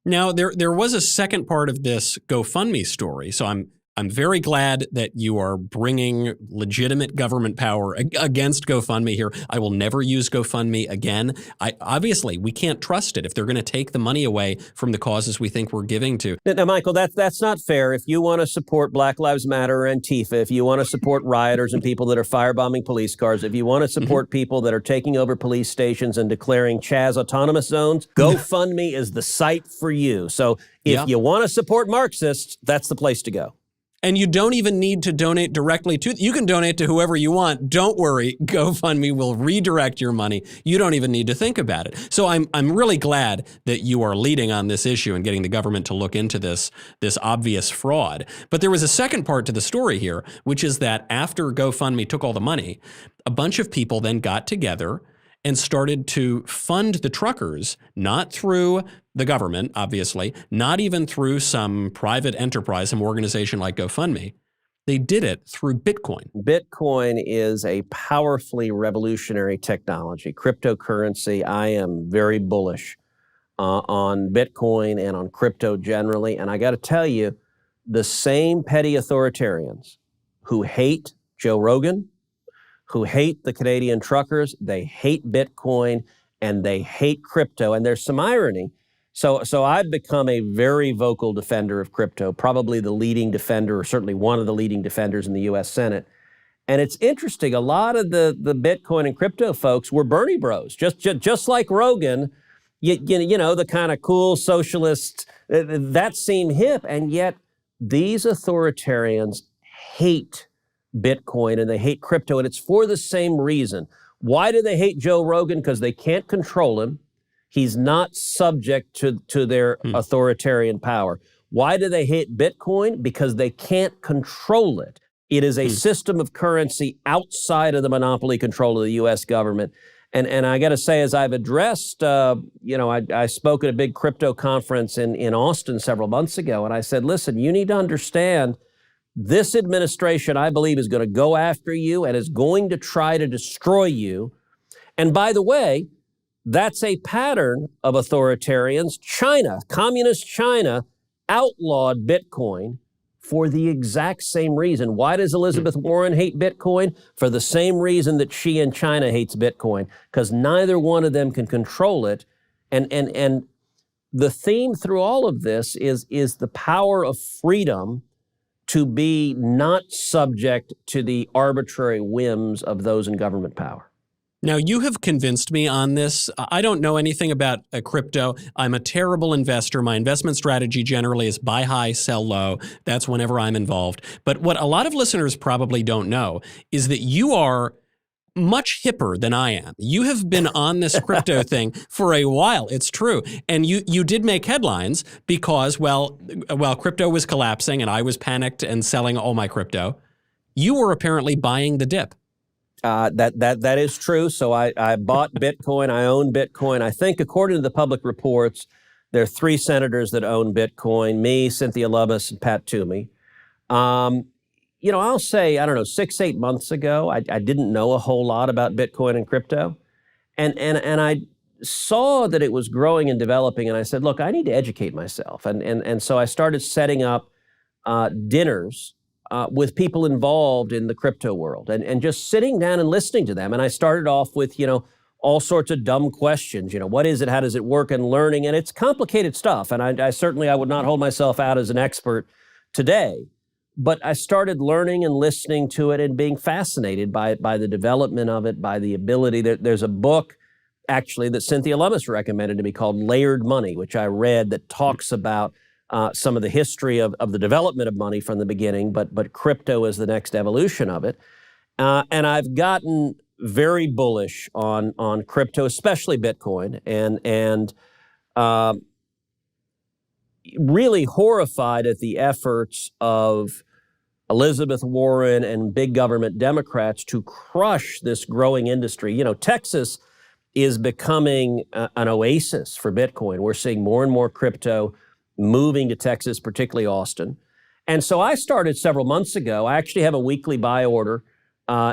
Now, there was a second part of this GoFundMe story, so I'm very glad that you are bringing legitimate government power against GoFundMe here. I will never use GoFundMe again. Obviously, we can't trust it if they're going to take the money away from the causes we think we're giving to. Now, Michael, that's not fair. If you want to support Black Lives Matter and Antifa, if you want to support rioters and people that are firebombing police cars, if you want to support people that are taking over police stations and declaring Chaz autonomous zones, GoFundMe is the site for you. So if you want to support Marxists, that's the place to go. And you don't even need to donate directly to, you can donate to whoever you want. Don't worry, GoFundMe will redirect your money. You don't even need to think about it. So I'm really glad that you are leading on this issue and getting the government to look into this obvious fraud. But there was a second part to the story here, which is that after GoFundMe took all the money, a bunch of people then got together and started to fund the truckers, not through the government, obviously, not even through some private enterprise, some organization like GoFundMe. They did it through Bitcoin. Bitcoin is a powerfully revolutionary technology. Cryptocurrency, I am very bullish on Bitcoin and on crypto generally. And I got to tell you, the same petty authoritarians who hate Joe Rogan, who hate the Canadian truckers, they hate Bitcoin, and they hate crypto. And there's some irony. So I've become a very vocal defender of crypto, probably the leading defender, or certainly one of the leading defenders in the U.S. Senate. And it's interesting, a lot of the Bitcoin and crypto folks were Bernie bros, just like Rogan, you know, the kind of cool socialists that seem hip. And yet these authoritarians hate Bitcoin and they hate crypto, and it's for the same reason. Why do they hate Joe Rogan? Because they can't control him. He's not subject to their authoritarian power. Why do they hate Bitcoin? Because they can't control it. It is a system of currency outside of the monopoly control of the U.S. government. And I got to say, as I've addressed, I spoke at a big crypto conference in Austin several months ago, and I said, listen, you need to understand this administration, I believe, is going to go after you and is going to try to destroy you. And by the way, that's a pattern of authoritarians. China, communist China, outlawed Bitcoin for the exact same reason. Why does Elizabeth Warren hate Bitcoin? For the same reason that she in China hates Bitcoin, because neither one of them can control it. And the theme through all of this is the power of freedom to be not subject to the arbitrary whims of those in government power. Now, you have convinced me on this. I don't know anything about crypto. I'm a terrible investor. My investment strategy generally is buy high, sell low. That's whenever I'm involved. But what a lot of listeners probably don't know is that you are much hipper than I am. You have been on this crypto thing for a while. It's true. And you did make headlines because, well, crypto was collapsing and I was panicked and selling all my crypto. You were apparently buying the dip. That is true. So I bought Bitcoin. I own Bitcoin. I think according to the public reports, there are 3 senators that own Bitcoin, me, Cynthia Lummis, and Pat Toomey. I'll say, 6-8 months ago, I didn't know a whole lot about Bitcoin and crypto. And I saw that it was growing and developing. And I said, look, I need to educate myself. And so I started setting up dinners with people involved in the crypto world and just sitting down and listening to them. And I started off with, all sorts of dumb questions. What is it? How does it work? And learning. And it's complicated stuff. And I certainly would not hold myself out as an expert today. But I started learning and listening to it and being fascinated by it, by the development of it, by the ability. There's a book, actually, that Cynthia Lummis recommended to me called Layered Money, which I read, that talks about some of the history of the development of money from the beginning, but crypto is the next evolution of it. And I've gotten very bullish on crypto, especially Bitcoin, and really horrified at the efforts of Elizabeth Warren and big government Democrats to crush this growing industry. Texas is becoming an oasis for Bitcoin. We're seeing more and more crypto moving to Texas, particularly Austin. And so I started several months ago. I actually have a weekly buy order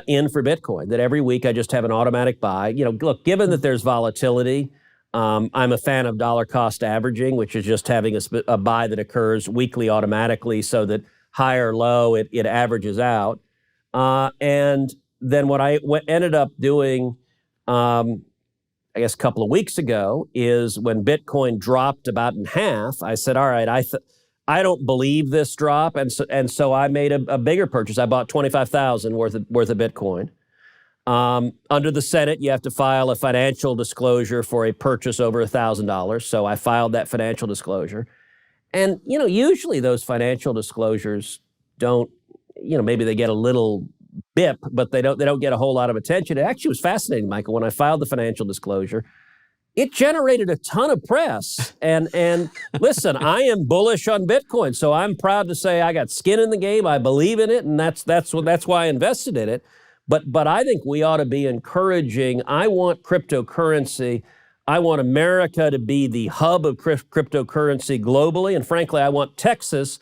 in for Bitcoin, that every week I just have an automatic buy. Look, given that there's volatility, I'm a fan of dollar cost averaging, which is just having a buy that occurs weekly automatically so that high or low, it averages out. And then what I ended up doing, I guess a couple of weeks ago, is when Bitcoin dropped about in half, I said, all right, I don't believe this drop. And so I made a bigger purchase. I bought $25,000 worth of Bitcoin. Under the Senate, you have to file a financial disclosure for a purchase over $1,000. So I filed that financial disclosure. And, usually those financial disclosures don't, maybe they get a little bip, but they don't get a whole lot of attention. It actually was fascinating, Michael. When I filed the financial disclosure, it generated a ton of press. And listen, I am bullish on Bitcoin, so I'm proud to say I got skin in the game. I believe in it, and that's why I invested in it. But I think we ought to be encouraging. I want cryptocurrency. I want America to be the hub of cryptocurrency globally, and frankly, I want Texas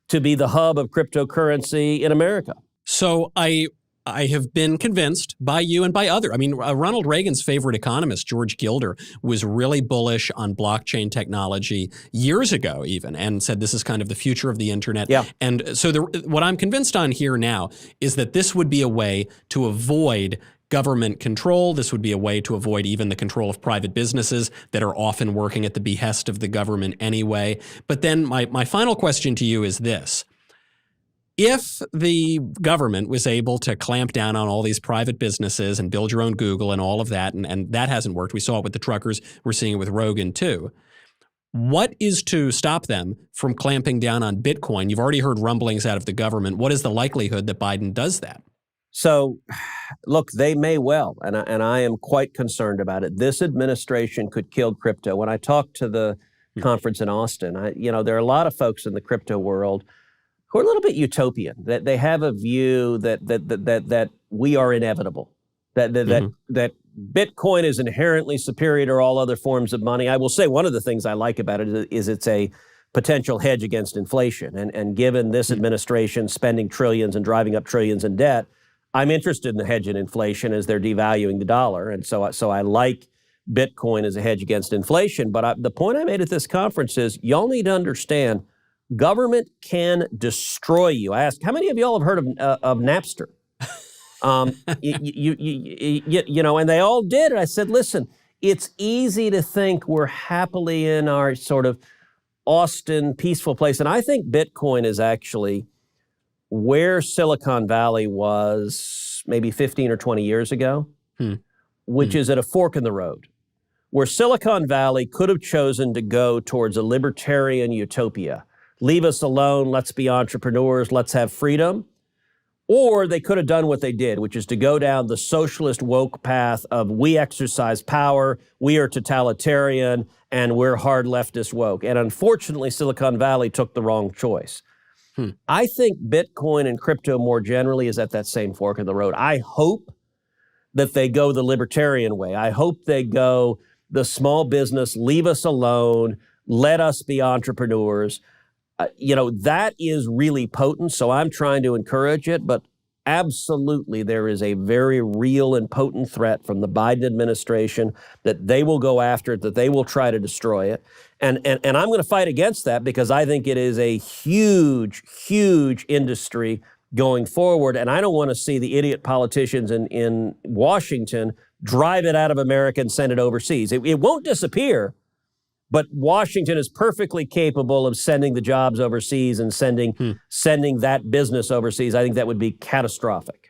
to be the hub of cryptocurrency in America. So I have been convinced by you and by others. I mean, Ronald Reagan's favorite economist, George Gilder, was really bullish on blockchain technology years ago even, and said this is kind of the future of the internet. Yeah. And so what I'm convinced on here now is that this would be a way to avoid government control. This would be a way to avoid even the control of private businesses that are often working at the behest of the government anyway. But then my final question to you is this. If the government was able to clamp down on all these private businesses and build your own Google and all of that, and that hasn't worked, we saw it with the truckers, we're seeing it with Rogan too, what is to stop them from clamping down on Bitcoin? You've already heard rumblings out of the government. What is the likelihood that Biden does that? So, look, they may well, and I am quite concerned about it. This administration could kill crypto. When I talked to the conference in Austin, there are a lot of folks in the crypto world who are a little bit utopian. That they have a view that we are inevitable, that Bitcoin is inherently superior to all other forms of money. I will say one of the things I like about it is it's a potential hedge against inflation. And given this administration spending trillions and driving up trillions in debt, I'm interested in the hedge in inflation as they're devaluing the dollar. And so I like Bitcoin as a hedge against inflation. But the point I made at this conference is y'all need to understand government can destroy you. I asked, how many of y'all have heard of Napster? And they all did. And I said, listen, it's easy to think we're happily in our sort of Austin, peaceful place. And I think Bitcoin is actually where Silicon Valley was maybe 15 or 20 years ago, which is at a fork in the road, where Silicon Valley could have chosen to go towards a libertarian utopia. Leave us alone, let's be entrepreneurs, let's have freedom. Or they could have done what they did, which is to go down the socialist woke path of we exercise power, we are totalitarian, and we're hard leftist woke. And unfortunately, Silicon Valley took the wrong choice. I think Bitcoin and crypto more generally is at that same fork in the road. I hope that they go the libertarian way. I hope they go the small business, leave us alone, let us be entrepreneurs. That is really potent, so I'm trying to encourage it, but absolutely there is a very real and potent threat from the Biden administration that they will go after it, that they will try to destroy it. And I'm going to fight against that because I think it is a huge, huge industry going forward, and I don't want to see the idiot politicians in Washington drive it out of America and send it overseas. It won't disappear, but Washington is perfectly capable of sending the jobs overseas and sending that business overseas. I think that would be catastrophic.